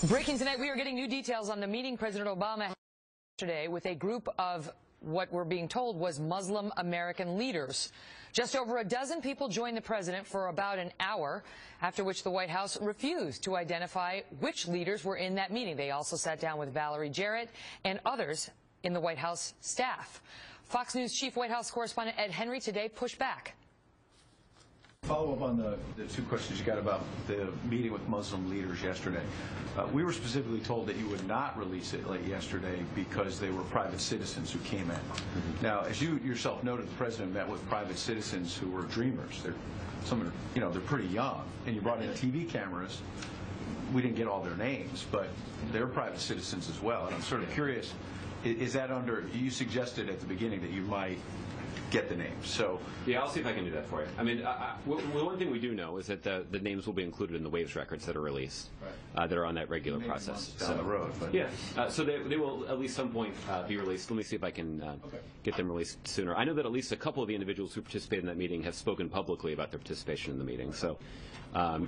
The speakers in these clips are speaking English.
Breaking tonight, we are getting new details on the meeting President Obama had yesterday with a group of what we're being told was Muslim American leaders. Just over a dozen people joined the president for about an hour, after which the White House refused to identify which leaders were in that meeting. They also sat down with Valerie Jarrett and others in the White House staff. Fox News chief White House correspondent Ed Henry today pushed back. Follow up on the two questions you got about the meeting with Muslim leaders yesterday. We were specifically told that you would not release it late yesterday because they were private citizens who came in. Now, as you yourself noted, the president met with private citizens who were dreamers. They're pretty young, and you brought in TV cameras. We didn't get all their names, but they're private citizens as well. And I'm sort of curious, is that under? You suggested at the beginning that you might get the names. So yeah, I'll see if I can do that for you. I mean, one thing we do know is that the names will be included in the waves records that are released, that are on that regular process. Down the road, but yeah, so they will at least some point be released. Let me see if I can get them released sooner. I know that at least a couple of the individuals who participated in that meeting have spoken publicly about their participation in the meeting. So,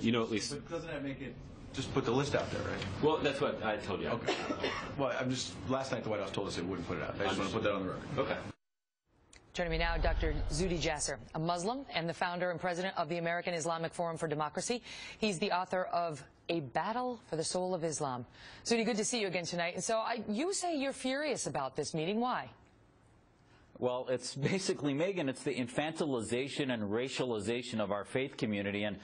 you know, at least. But doesn't that make it? Just put the list out there, right? Well, that's what I told you. Okay. Well, last night the White House told us they wouldn't put it out. They just want to put that on the record. Okay. Joining me now, Dr. Zuhdi Jasser, a Muslim and the founder and president of the American Islamic Forum for Democracy. He's the author of A Battle for the Soul of Islam. Zuhdi, good to see you again tonight. And so you say you're furious about this meeting. Why? Well, it's basically, Megan, it's the infantilization and racialization of our faith community. And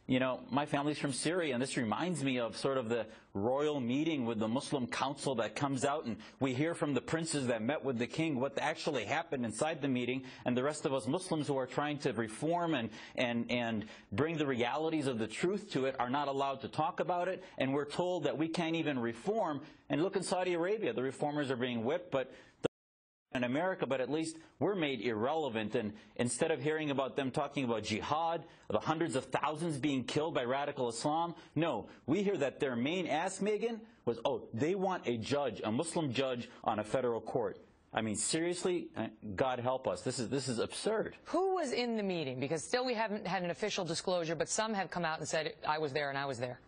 you know, my family's from Syria, and this reminds me of sort of the royal meeting with the Muslim council that comes out, and we hear from the princes that met with the king what actually happened inside the meeting, and the rest of us Muslims who are trying to reform and bring the realities of the truth to it are not allowed to talk about it, and we're told that we can't even reform. And look in Saudi Arabia, the reformers are being whipped, but in America, but at least we're made irrelevant. And instead of hearing about them talking about jihad, the hundreds of thousands being killed by radical Islam, no, we hear that their main ask, Megan, was, oh, they want a judge, a Muslim judge on a federal court. I mean, seriously, God help us. This is absurd. Who was in the meeting? Because still we haven't had an official disclosure, but some have come out and said, I was there and I was there.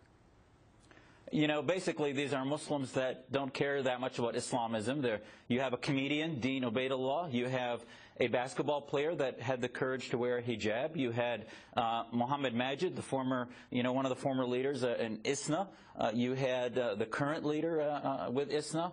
You know, basically, these are Muslims that don't care that much about Islamism. You have a comedian, Dean Obeidullah. You have a basketball player that had the courage to wear a hijab. You had Mohammed Majid, the former, one of the former leaders in ISNA. You had the current leader with ISNA.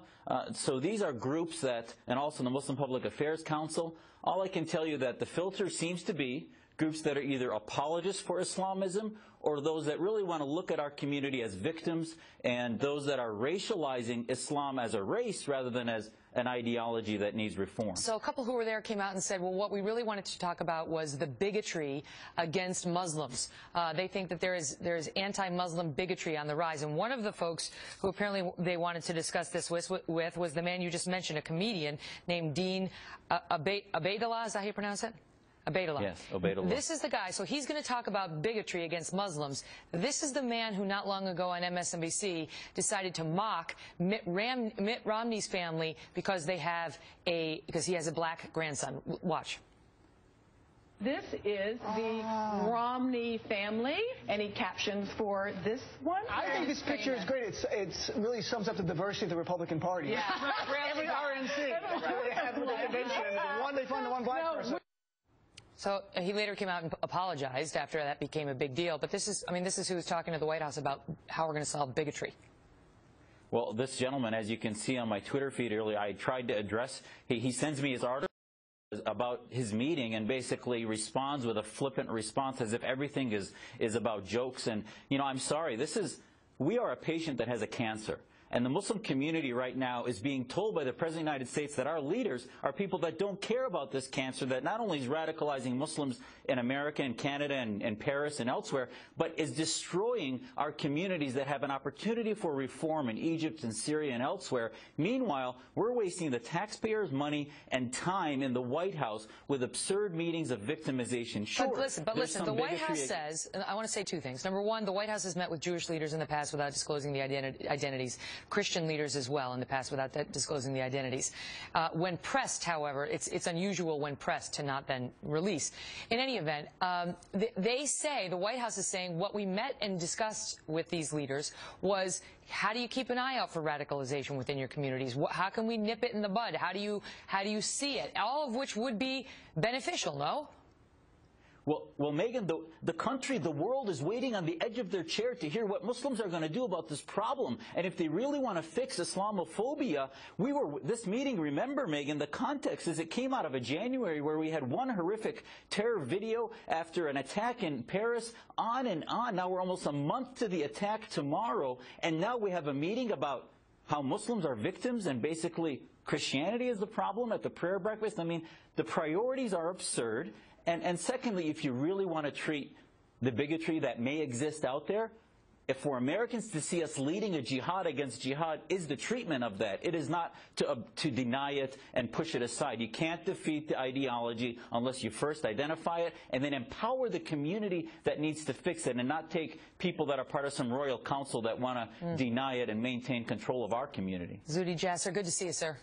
So these are groups that, and also the Muslim Public Affairs Council. All I can tell you that the filter seems to be groups that are either apologists for Islamism or those that really want to look at our community as victims, and those that are racializing Islam as a race rather than as an ideology that needs reform. So a couple who were there came out and said, well, what we really wanted to talk about was the bigotry against Muslims. They think that there is anti-Muslim bigotry on the rise. And one of the folks who apparently they wanted to discuss this with was the man you just mentioned, a comedian named Dean Obeidullah. Is that how you pronounce it? Obeidullah. Yes, Obeidullah. This is the guy. So he's going to talk about bigotry against Muslims. This is the man who not long ago on MSNBC decided to mock Mitt Romney's family because he has a black grandson. Watch. This is the Romney family. Any captions for this one? I think this picture is great. It really sums up the diversity of the Republican Party. Yeah, every RNC. They have the convention, and they find the one black person. So he later came out and apologized after that became a big deal. But this is who was talking to the White House about how we're going to solve bigotry. Well, this gentleman, as you can see on my Twitter feed earlier, I tried to address, he sends me his article about his meeting and basically responds with a flippant response as if everything is about jokes. And, I'm sorry, we are a patient that has a cancer. And the Muslim community right now is being told by the President of the United States that our leaders are people that don't care about this cancer, that not only is radicalizing Muslims in America and Canada and Paris and elsewhere, but is destroying our communities that have an opportunity for reform in Egypt and Syria and elsewhere. Meanwhile, we're wasting the taxpayers' money and time in the White House with absurd meetings of victimization. Sure, but listen, the White House says, and I want to say two things. Number one, the White House has met with Jewish leaders in the past without disclosing the identities. Christian leaders as well in the past without disclosing the identities. When pressed, however, it's unusual when pressed to not then release. In any event, they say, the White House is saying, what we met and discussed with these leaders was, how do you keep an eye out for radicalization within your communities? How can we nip it in the bud? How do you see it? All of which would be beneficial, no? Well, Megan, the country, the world is waiting on the edge of their chair to hear what Muslims are going to do about this problem. And if they really want to fix Islamophobia, this meeting, remember, Megan, the context is it came out of a January where we had one horrific terror video after an attack in Paris, on and on. Now we're almost a month to the attack tomorrow, and now we have a meeting about how Muslims are victims and basically Christianity is the problem at the prayer breakfast. I mean, the priorities are absurd. And secondly, if you really want to treat the bigotry that may exist out there, if for Americans to see us leading a jihad against jihad is the treatment of that. It is not to deny it and push it aside. You can't defeat the ideology unless you first identify it and then empower the community that needs to fix it, and not take people that are part of some royal council that want to deny it and maintain control of our community. Zuhdi Jasser, good to see you, sir.